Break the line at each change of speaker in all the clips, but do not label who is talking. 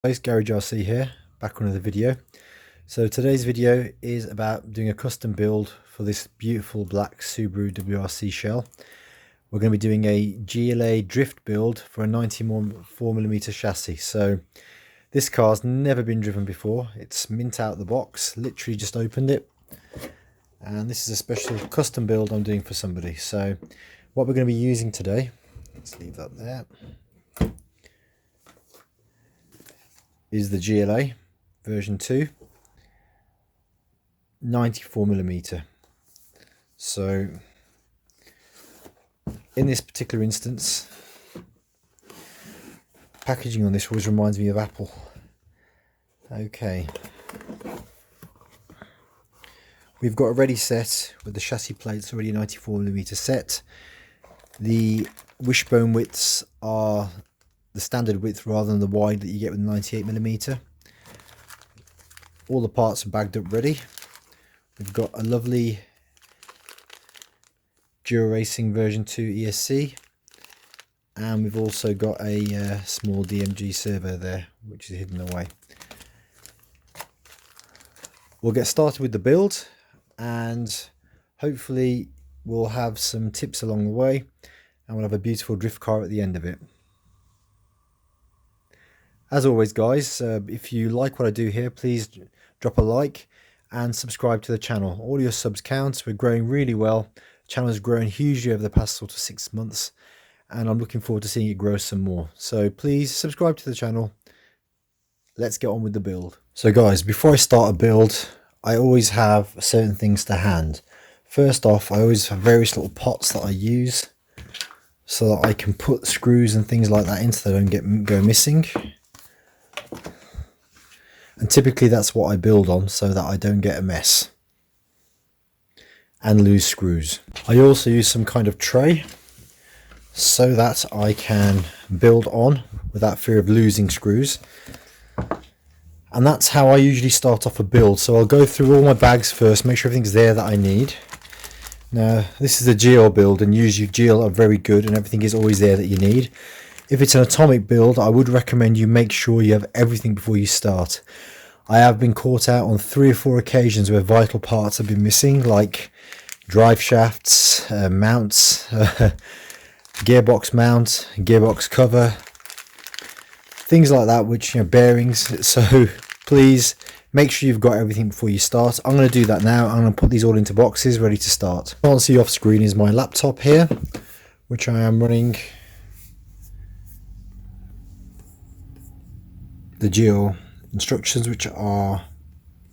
Guys, Gla Chassis here, back on another video. So today's video is about doing a custom build for this beautiful black Subaru WRC shell. We're going to be doing a GLA drift build for a 94mm chassis. So this car's never been driven before. It's mint out the box, literally just opened it. And this is a special custom build I'm doing for somebody. So what we're going to be using today, let's leave that there, is the GLA version 2 94mm. So in this particular instance, packaging on this always reminds me of Apple. Okay, we've got a ready set with the chassis plates already 94mm set. The wishbone widths are the standard width rather than the wide that you get with 98mm. All the parts are bagged up ready. We've got a lovely Racing version 2 ESC, and we've also got a small DMG servo there which is hidden away. We'll get started with the build and hopefully we'll have some tips along the way, and we'll have a beautiful drift car at the end of it. As always guys, if you like what I do here, please drop a like and subscribe to the channel. All your subs count. We're growing really well. The channel has grown hugely over the past sort of 6 months, and I'm looking forward to seeing it grow some more. So please subscribe to the channel. Let's get on with the build. So guys, before I start a build, I always have certain things to hand. First off, I always have various little pots that I use so that I can put screws and things like that in so they don't go missing. And typically that's what I build on so that I don't get a mess and lose screws. I also use some kind of tray so that I can build on without fear of losing screws. And that's how I usually start off a build. So I'll go through all my bags first, make sure everything's there that I need. Now this is a GL build, and usually GL are very good and everything is always there that you need. If it's an atomic build, I would recommend you make sure you have everything before you start. I have been caught out on 3 or 4 occasions where vital parts have been missing, like drive shafts, mounts, gearbox mount, gearbox cover, things like that, which, you know, bearings. So please make sure you've got everything before you start. I'm going to do that now. I'm going to put these all into boxes ready to start. What you can't see off screen is my laptop here, which I am running the GL instructions, which are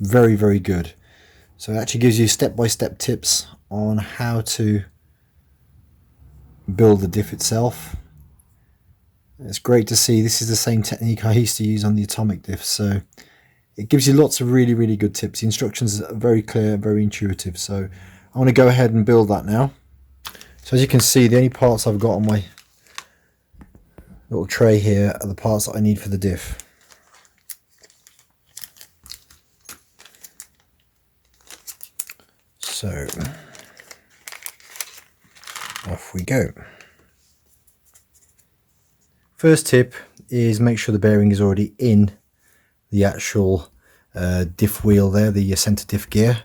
very good. So it actually gives you step-by-step tips on how to build the diff itself. It's great to see this is the same technique I used to use on the atomic diff, so it gives you lots of really good tips. The instructions are very clear, very intuitive. So I want to go ahead and build that now. So as you can see, the only parts I've got on my little tray here are the parts that I need for the diff. So off we go. First tip is make sure the bearing is already in the actual diff wheel there, the center diff gear.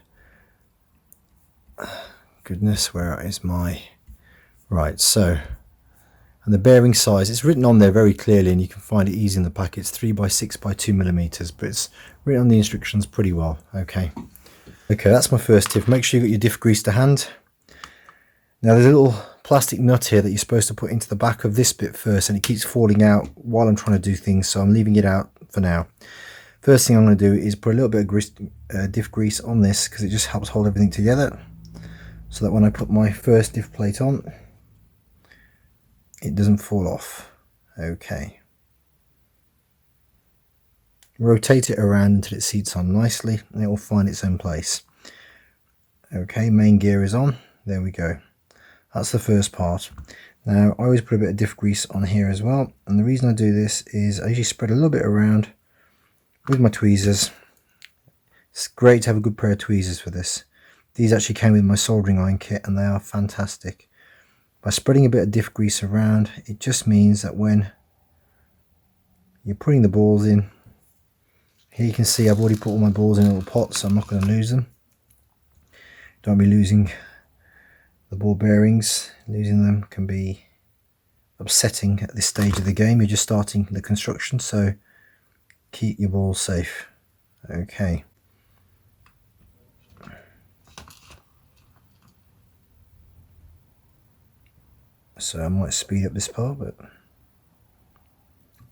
Goodness, where is my... Right, so, and the bearing size, it's written on there very clearly and you can find it easy in the pack. It's 3 by 6 by 2mm, but it's written on the instructions pretty well. Okay, that's my first tip. Make sure you got your diff grease to hand. Now there's a little plastic nut here that you're supposed to put into the back of this bit first, and it keeps falling out while I'm trying to do things, so I'm leaving it out for now. First thing I'm going to do is put a little bit of diff grease on this, because it just helps hold everything together, so that when I put my first diff plate on, it doesn't fall off. Okay. Rotate it around until it seats on nicely and it will find its own place. Okay, main gear is on. There we go. That's the first part. Now I always put a bit of diff grease on here as well, and the reason I do this is I usually spread a little bit around with my tweezers. It's great to have a good pair of tweezers for this. These actually came with my soldering iron kit and they are fantastic. By spreading a bit of diff grease around, it just means that when you're putting the balls in, Here you can see I've already put all my balls in a little pot, so I'm not going to lose them. Don't be losing the ball bearings. Losing them can be upsetting at this stage of the game. You're just starting the construction, so keep your balls safe. Okay. So I might speed up this part, but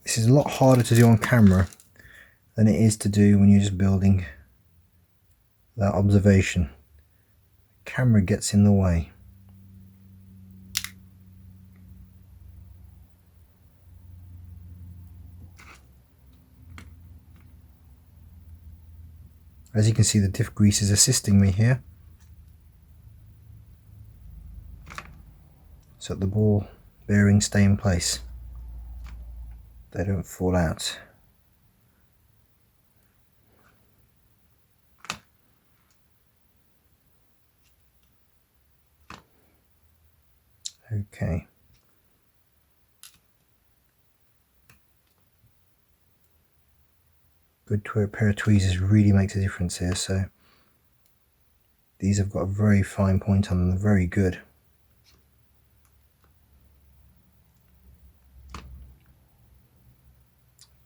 this is a lot harder to do on camera than it is to do when you're just building that observation. Camera gets in the way. As you can see, the diff grease is assisting me here, so that the ball bearings stay in place. They don't fall out. Okay. Good pair of tweezers really makes a difference here. So these have got a very fine point on them. They're very good.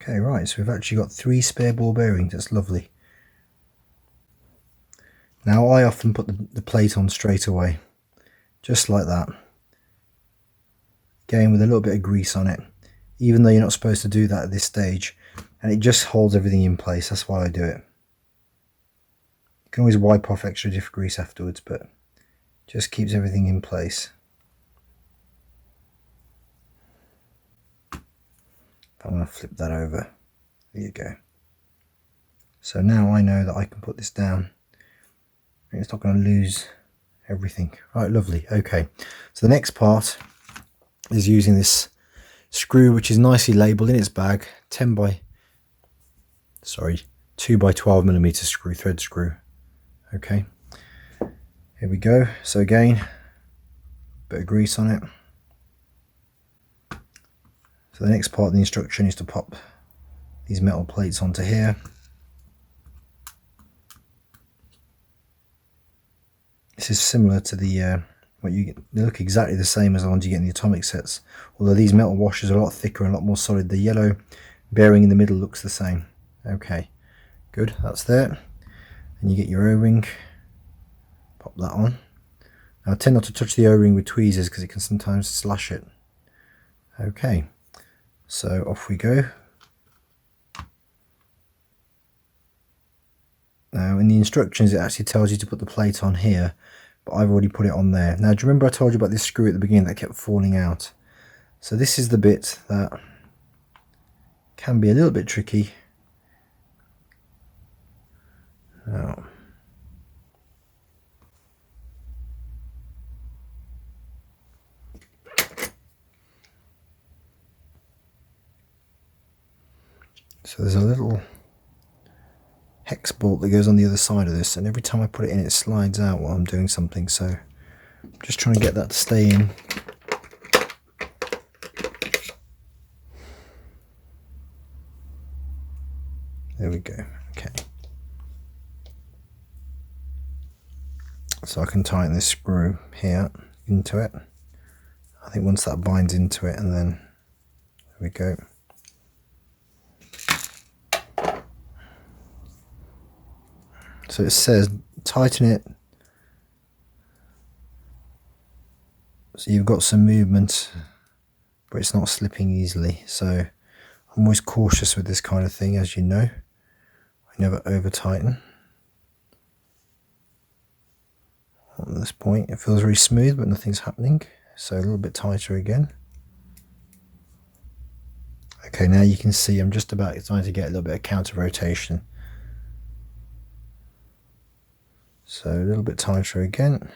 Okay, right, so we've actually got 3 spare ball bearings. That's lovely. Now I often put the plate on straight away, just like that. Again, with a little bit of grease on it, even though you're not supposed to do that at this stage, and it just holds everything in place. That's why I do it. You can always wipe off extra diff grease afterwards, but just keeps everything in place. I'm going to flip that over. There you go. So now I know that I can put this down. It's not going to lose everything. Right, lovely. Okay, so the next part is using this screw, which is nicely labelled in its bag, 2 by 12 millimeter screw, thread screw. Okay, here we go. So again, bit of grease on it. So the next part of the instruction is to pop these metal plates onto here. This is similar to the what you get. They look exactly the same as the ones you get in the atomic sets, although these metal washers are a lot thicker and a lot more solid. The yellow bearing in the middle looks the same. Okay, good, that's there. And you get your O-ring, pop that on. Now I tend not to touch the O-ring with tweezers because it can sometimes slash it. Okay, so off we go. Now in the instructions it actually tells you to put the plate on here, but I've already put it on there. Now do you remember I told you about this screw at the beginning that kept falling out? So this is the bit that can be a little bit tricky. Now, so there's a little hex bolt that goes on the other side of this, and every time I put it in it slides out while I'm doing something, so I'm just trying to get that to stay in. There we go. Okay, so I can tighten this screw here into it. I think once that binds into it, and then there we go. So it says tighten it so you've got some movement, but it's not slipping easily. So I'm always cautious with this kind of thing, as you know. I never over tighten. At this point it feels very smooth, but nothing's happening, so a little bit tighter again. Okay, now you can see I'm just about starting to get a little bit of counter rotation. So a little bit tighter again.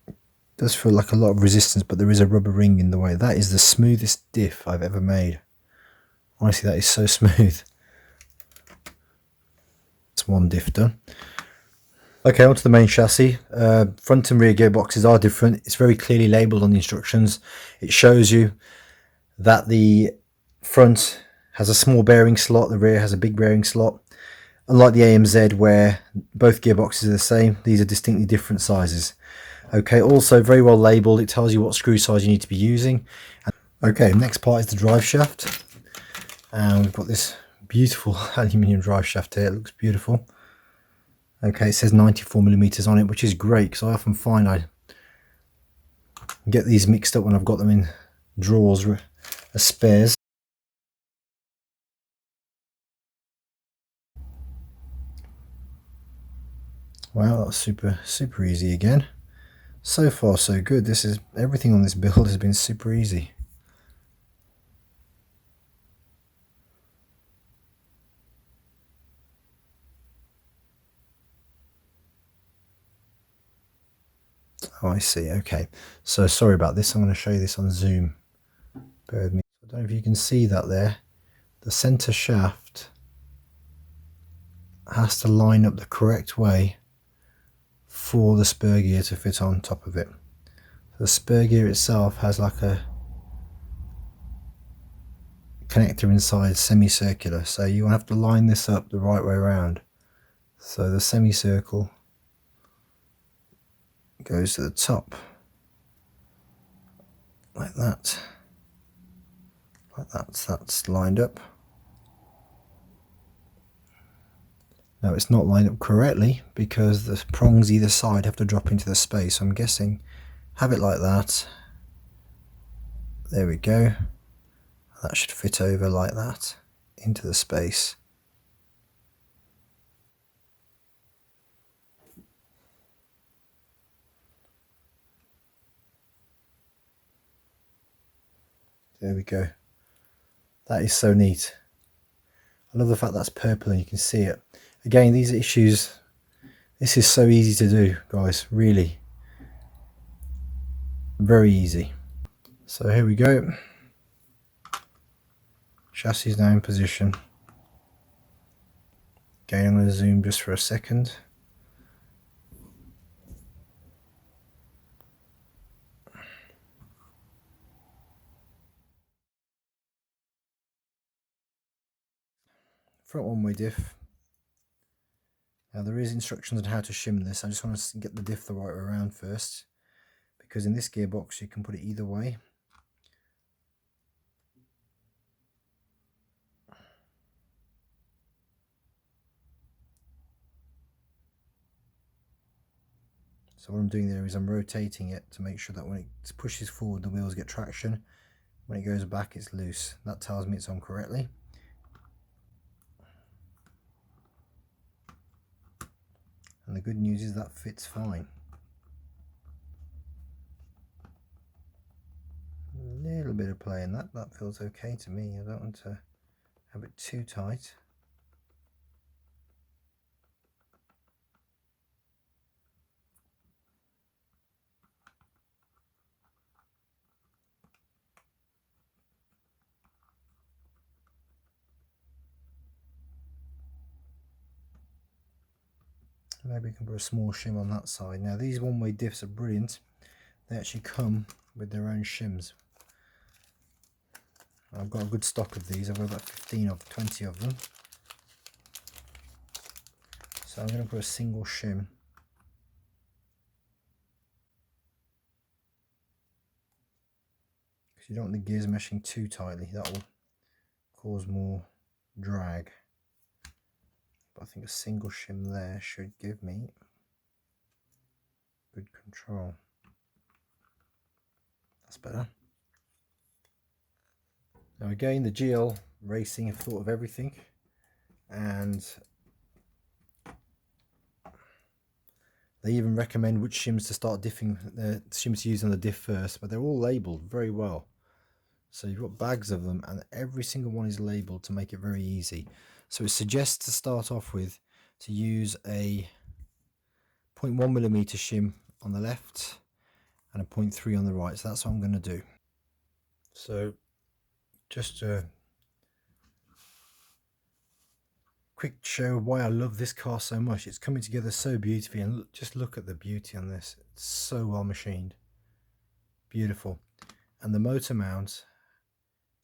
It does feel like a lot of resistance, but there is a rubber ring in the way. That is the smoothest diff I've ever made. Honestly, that is so smooth. That's one diff done. Okay, onto the main chassis. Front and rear gearboxes are different. It's very clearly labelled on the instructions. It shows you that the front has a small bearing slot, the rear has a big bearing slot. Unlike the AMZ where both gearboxes are the same, these are distinctly different sizes. Okay, also very well labelled, it tells you what screw size you need to be using. Okay, next part is the drive shaft. And we've got this beautiful aluminium drive shaft here, it looks beautiful. Okay, it says 94mm on it, which is great because I often find I get these mixed up when I've got them in drawers as spares. Wow, that's super easy again. So far so good. This is everything on this build has been super easy. Oh, I see. Okay, so sorry about this. I'm going to show you this on zoom. Bear with me. I don't know if you can see that there. The center shaft has to line up the correct way for the spur gear to fit on top of it. The spur gear itself has like a connector inside, semicircular, so you have to line this up the right way around. So the semicircle goes to the top like that, that's lined up. Now it's not lined up correctly because the prongs either side have to drop into the space. I'm guessing have it like that. There we go. That should fit over like that into the space. There we go. That is so neat. I love the fact that's purple and you can see it. Again, these issues, this is so easy to do, guys, really. Very easy. So here we go. Chassis is now in position. Again, I'm going to zoom just for a second. Front one-way diff. Now there is instructions on how to shim this. I just want to get the diff the right way around first, because in this gearbox you can put it either way. So what I'm doing there is I'm rotating it to make sure that when it pushes forward the wheels get traction. When it goes back it's loose. That tells me it's on correctly. And the good news is that fits fine. A little bit of play in that feels okay to me. I don't want to have it too tight. Maybe we can put a small shim on that side. Now these one-way diffs are brilliant. They actually come with their own shims. I've got a good stock of these. I've got about 20 of them. So I'm going to put a single shim. Because you don't want the gears meshing too tightly. That will cause more drag. But I think a single shim there should give me good control. That's better. Now again, the GL Racing have thought of everything, and they even recommend which shims to start diffing, the shims to use on the diff first, but they're all labelled very well. So you've got bags of them and every single one is labelled to make it very easy. So it suggests to start off with to use a 0.1mm shim on the left and a 0.3 on the right. So that's what I'm going to do. So just to quick show why I love this car so much. It's coming together so beautifully, and just look at the beauty on this. It's so well machined. Beautiful. And the motor mount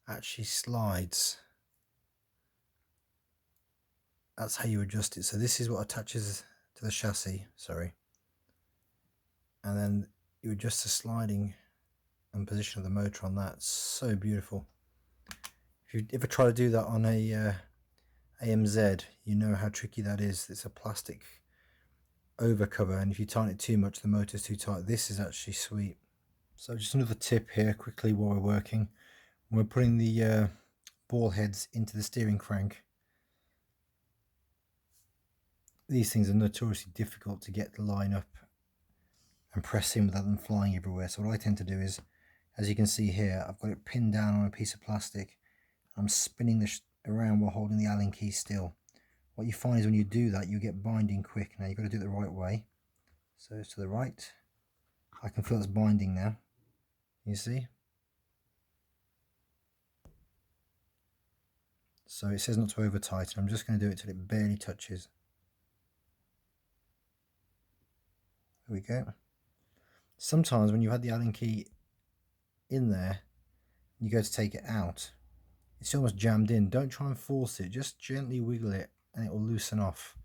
actually slides that's how you adjust it. So this is what attaches to the chassis, sorry. And then you adjust the sliding and position of the motor on that. So beautiful. If you ever try to do that on a AMZ, you know how tricky that is. It's a plastic overcover, and if you tighten it too much, the motor's too tight. This is actually sweet. So just another tip here quickly while we're working. When we're putting the ball heads into the steering crank, these things are notoriously difficult to get to line up and press in without them flying everywhere. So what I tend to do is, as you can see here, I've got it pinned down on a piece of plastic. I'm spinning this around while holding the Allen key still. What you find is when you do that, you get binding quick. Now you've got to do it the right way. So it's to the right. I can feel it's binding now. You see? So it says not to over tighten. I'm just going to do it till it barely touches. There we go. Sometimes when you had the Allen key in there, you go to take it out, it's almost jammed in. Don't try and force it, just gently wiggle it and it will loosen off.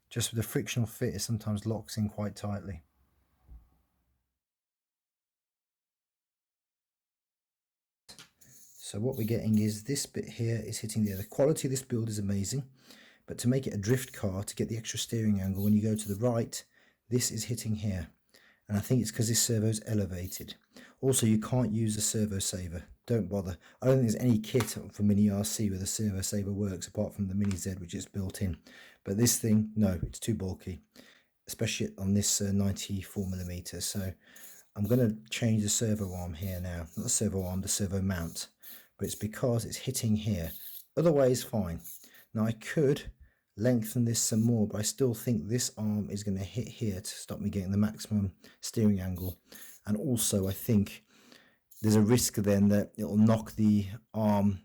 Just with the frictional fit, it sometimes locks in quite tightly. So what we're getting is this bit here is hitting there. The quality of this build is amazing, but to make it a drift car, to get the extra steering angle, when you go to the right, this is hitting here. And I think it's because this servo is elevated. Also, you can't use a servo saver. Don't bother. I don't think there's any kit for Mini RC where the servo saver works, apart from the Mini Z, which is built in. But this thing, no, it's too bulky, especially on this 94mm. So I'm going to change the servo arm here now. Not the servo arm, the servo mount. But it's because it's hitting here. Otherwise, fine. Now I could lengthen this some more, but I still think this arm is going to hit here to stop me getting the maximum steering angle. And also I think there's a risk then that it'll knock the arm,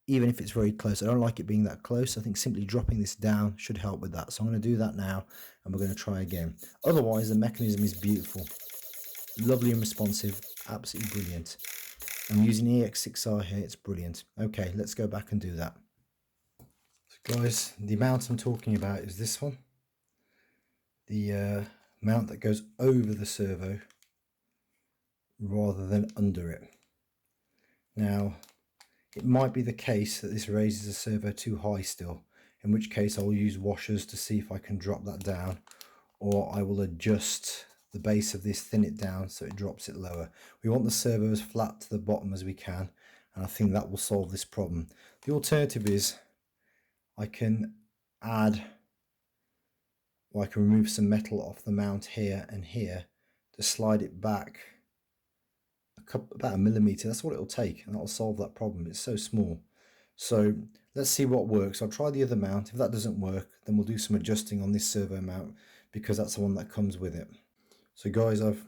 even if it's very close. I don't like it being that close. I think simply dropping this down should help with that. So I'm going to do that now, and we're going to try again. Otherwise, the mechanism is beautiful, lovely and responsive, absolutely brilliant. I'm using EX6R here, it's brilliant. Okay, let's go back and do that. Guys, the mount I'm talking about is this one, the mount that goes over the servo rather than under it. Now it might be the case that this raises the servo too high still, in which case I'll use washers to see if I can drop that down, or I will adjust the base of this, thin it down so it drops it lower. We want the servo as flat to the bottom as we can, and I think that will solve this problem. The alternative is I can add, or I can remove some metal off the mount here and here to slide it back about 1mm. That's what it'll take, and that'll solve that problem. It's so small. So let's see what works. I'll try the other mount. If that doesn't work, then we'll do some adjusting on this servo mount, because that's the one that comes with it. So guys, I've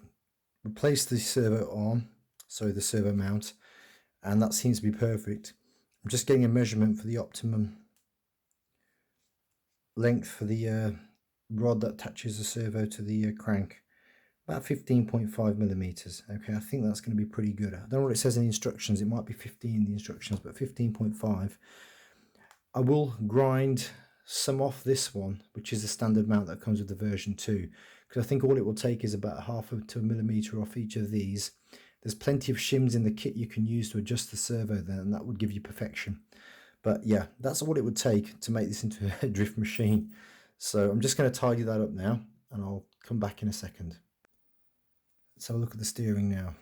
replaced the servo arm, sorry, the servo mount, and that seems to be perfect. I'm just getting a measurement for the optimum length for the rod that attaches the servo to the crank. About 15.5mm. Okay, I think that's going to be pretty good. I don't know what it says in the instructions. It might be 15 in the instructions, but 15.5. I will grind some off this one, which is the standard mount that comes with the version 2, because I think all it will take is about 0.5 to 1 millimeter off each of these. There's plenty of shims in the kit you can use to adjust the servo then, and that would give you perfection. But yeah, that's what it would take to make this into a drift machine. So I'm just going to tidy that up now, and I'll come back in a second. Let's have a look at the steering now.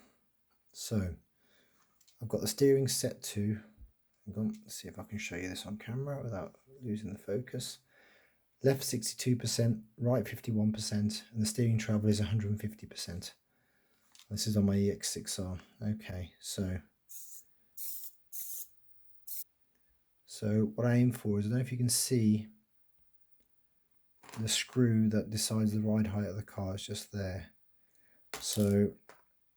So I've got the steering set to, let's see if I can show you this on camera without losing the focus. Left 62%, right 51%, and the steering travel is 150%. This is on my EX6R. Okay, so what I aim for is, I don't know if you can see the screw that decides the ride height of the car. It's just there. So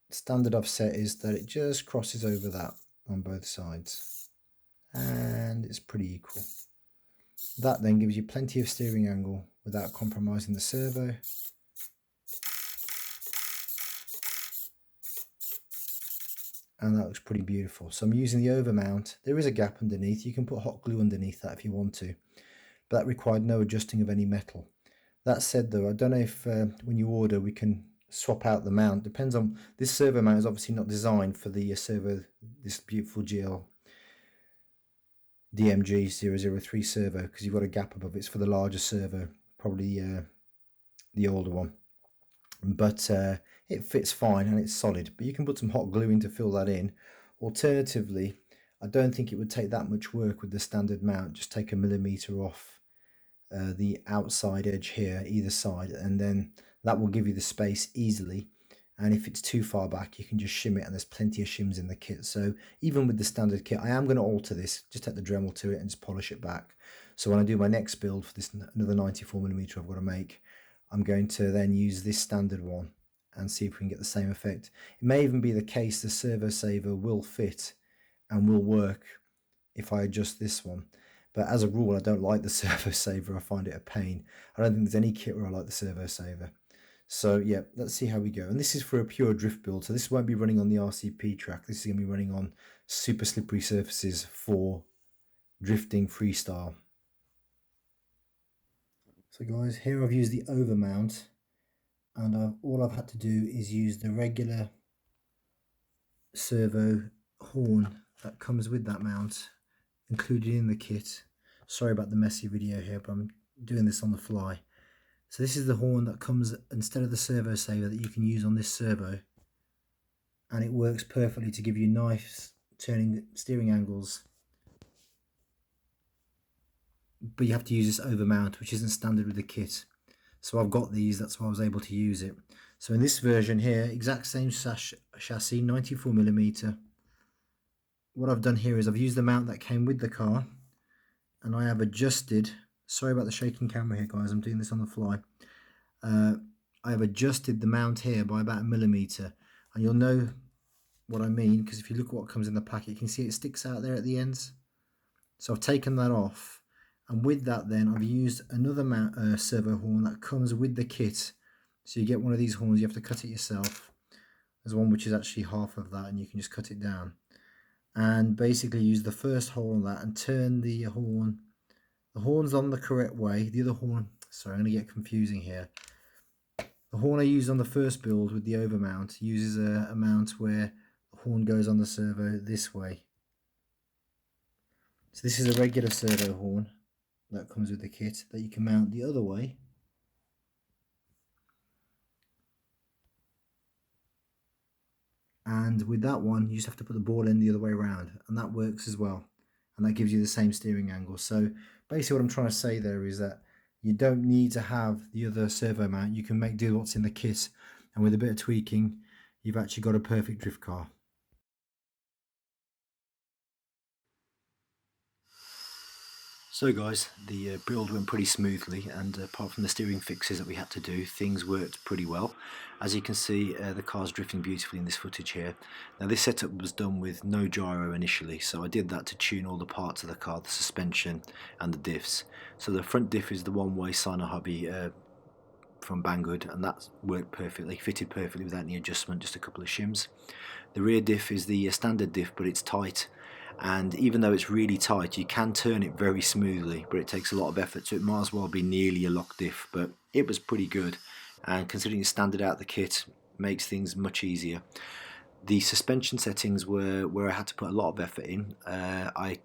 standard offset is that it just crosses over that on both sides, and it's pretty equal. That then gives you plenty of steering angle without compromising the servo. And that looks pretty beautiful. So I'm using the over mount. There is a gap underneath. You can put hot glue underneath that if you want to. but that required no adjusting of any metal. That said though, I don't know if when you order we can swap out the mount. Depends on, this servo mount is obviously not designed for the servo, this beautiful GL DMG 003 servo, because you've got a gap above it. It's for the larger servo, probably the older one, but it fits fine and it's solid. But you can put some hot glue in to fill that in. Alternatively, I don't think it would take that much work with the standard mount. Just take a millimetre off the outside edge here, either side, and then that will give you the space easily. And if it's too far back, you can just shim it, and there's plenty of shims in the kit. So even with the standard kit, I am going to alter this, just take the Dremel to it and just polish it back. So when I do my next build for this, another 94mm I've got to make, I'm going to then use this standard one and see if we can get the same effect. It may even be the case the servo saver will fit and will work if I adjust this one. But as a rule, I don't like the servo saver. I find it a pain. I don't think there's any kit where I like the servo saver. So yeah, let's see how we go. And this is for a pure drift build, so this won't be running on the RCP track. This is going to be running on super slippery surfaces for drifting freestyle. So guys, here I've used the over mount, and all I've had to do is use the regular servo horn that comes with that mount, included in the kit. Sorry about the messy video here, but I'm doing this on the fly. So this is the horn that comes instead of the servo saver that you can use on this servo, and it works perfectly to give you nice turning steering angles. But you have to use this over mount, which isn't standard with the kit. So I've got these, that's why I was able to use it. So in this version here, exact same chassis, 94mm. What I've done here is I've used the mount that came with the car, and I have adjusted, sorry about the shaking camera here guys, I'm doing this on the fly. I have adjusted the mount here by about 1mm, and you'll know what I mean because if you look at what comes in the packet, you can see it sticks out there at the ends. So I've taken that off, and with that then I've used another servo horn that comes with the kit. So you get one of these horns, you have to cut it yourself. There's one which is actually half of that, and you can just cut it down. And basically use the first hole on that and turn the horn's on the correct way. The other horn, sorry, I'm going to get confusing here. The horn I used on the first build with the over mount uses a mount where the horn goes on the servo this way. So this is a regular servo horn that comes with the kit that you can mount the other way. And with that one, you just have to put the ball end the other way around, and that works as well. And that gives you the same steering angle. So basically what I'm trying to say there is that you don't need to have the other servo mount. You can make do what's in the kit, and with a bit of tweaking, you've actually got a perfect drift car. So guys, the build went pretty smoothly, and apart from the steering fixes that we had to do, things worked pretty well. As you can see, the car's drifting beautifully in this footage here. Now this setup was done with no gyro initially, so I did that to tune all the parts of the car, the suspension and the diffs. So the front diff is the one-way Sino hubby from Banggood, and that worked perfectly, fitted perfectly without any adjustment, just a couple of shims. The rear diff is the standard diff, but it's tight, and even though it's really tight, you can turn it very smoothly, but it takes a lot of effort, so it might as well be nearly a lock diff. But it was pretty good, and considering it's standard out the kit, makes things much easier. The suspension settings were where I had to put a lot of effort in. I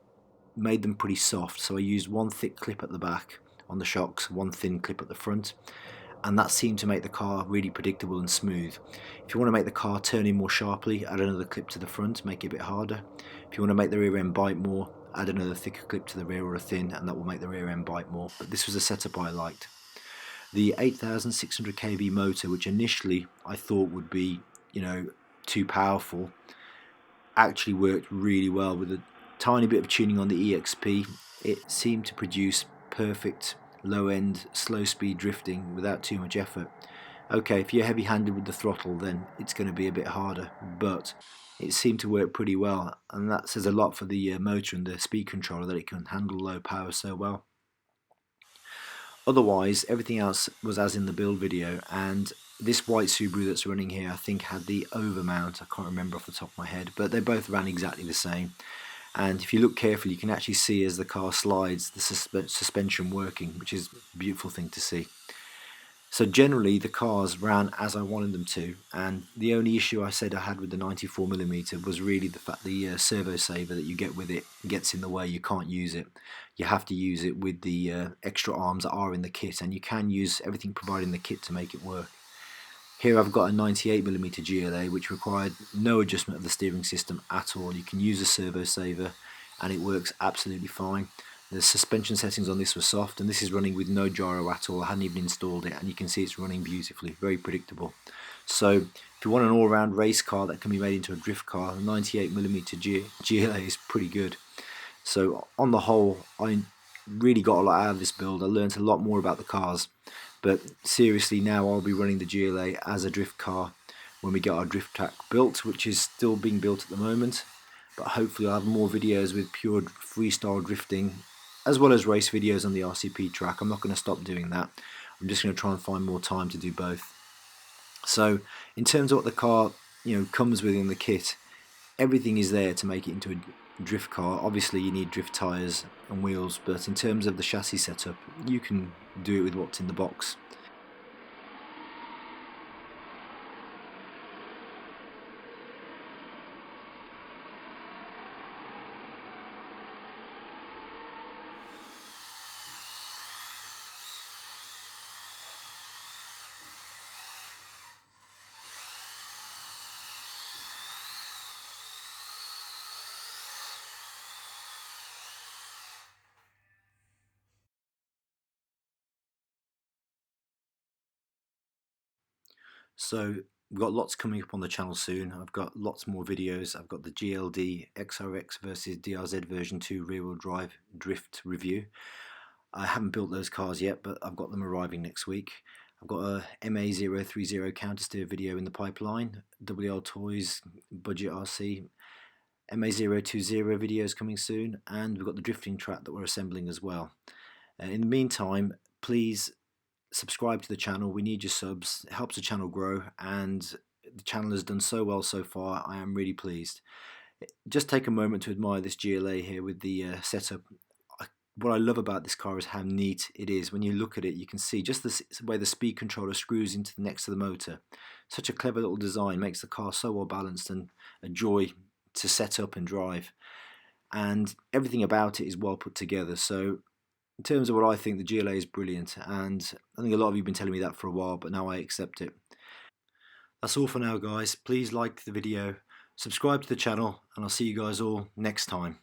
made them pretty soft, so I used one thick clip at the back on the shocks, one thin clip at the front, and that seemed to make the car really predictable and smooth. If you want to make the car turn in more sharply, add another clip to the front, make it a bit harder. If you want to make the rear end bite more, add another thicker clip to the rear or a thin, and that will make the rear end bite more. But this was a setup I liked. The 8600 kV motor, which initially I thought would be, too powerful, actually worked really well. With a tiny bit of tuning on the EXP, it seemed to produce perfect low end slow speed drifting without too much effort. Okay, if you're heavy handed with the throttle, then it's going to be a bit harder, but it seemed to work pretty well, and that says a lot for the motor and the speed controller, that it can handle low power so well. Otherwise, everything else was as in the build video, and this white Subaru that's running here I think had the over mount. I can't remember off the top of my head, but they both ran exactly the same. and if you look carefully you can actually see as the car slides the suspension working, which is a beautiful thing to see. So generally the cars ran as I wanted them to, and the only issue I said I had with the 94mm was really the fact the servo saver that you get with it gets in the way. You can't use it. You have to use it with the extra arms that are in the kit, and you can use everything provided in the kit to make it work. Here I've got a 98mm GLA which required no adjustment of the steering system at all. You can use a servo saver and it works absolutely fine. The suspension settings on this were soft, and this is running with no gyro at all. I hadn't even installed it, and you can see it's running beautifully, very predictable. So if you want an all-round race car that can be made into a drift car, the 98mm GLA is pretty good. So on the whole, I really got a lot out of this build. I learned a lot more about the cars, but seriously now I'll be running the GLA as a drift car when we get our drift track built, which is still being built at the moment. But hopefully I'll have more videos with pure freestyle drifting as well as race videos on the RCP track. I'm not going to stop doing that. I'm just going to try and find more time to do both. So in terms of what the car comes with in the kit, everything is there to make it into a drift car. Obviously you need drift tyres and wheels, but in terms of the chassis setup you can do it with what's in the box. So we've got lots coming up on the channel soon. I've got lots more videos. I've got the GLD XRX versus DRZ version 2 rear wheel drive drift review. I haven't built those cars yet, but I've got them arriving next week. I've got a MA030 countersteer video in the pipeline, WL Toys Budget RC, MA020 videos coming soon, and we've got the drifting track that we're assembling as well. In the meantime, please subscribe to the channel. We need your subs. It helps the channel grow, and the channel has done so well so far. I am really pleased. Just take a moment to admire this GLA here with the setup. What I love about this car is how neat it is. When you look at it, you can see just the way the speed controller screws into the next to the motor. Such a clever little design, makes the car so well balanced and a joy to set up and drive. And everything about it is well put together. So in terms of what I think, the GLA is brilliant, and I think a lot of you have been telling me that for a while, but now I accept it. That's all for now, guys. Please like the video, subscribe to the channel, and I'll see you guys all next time.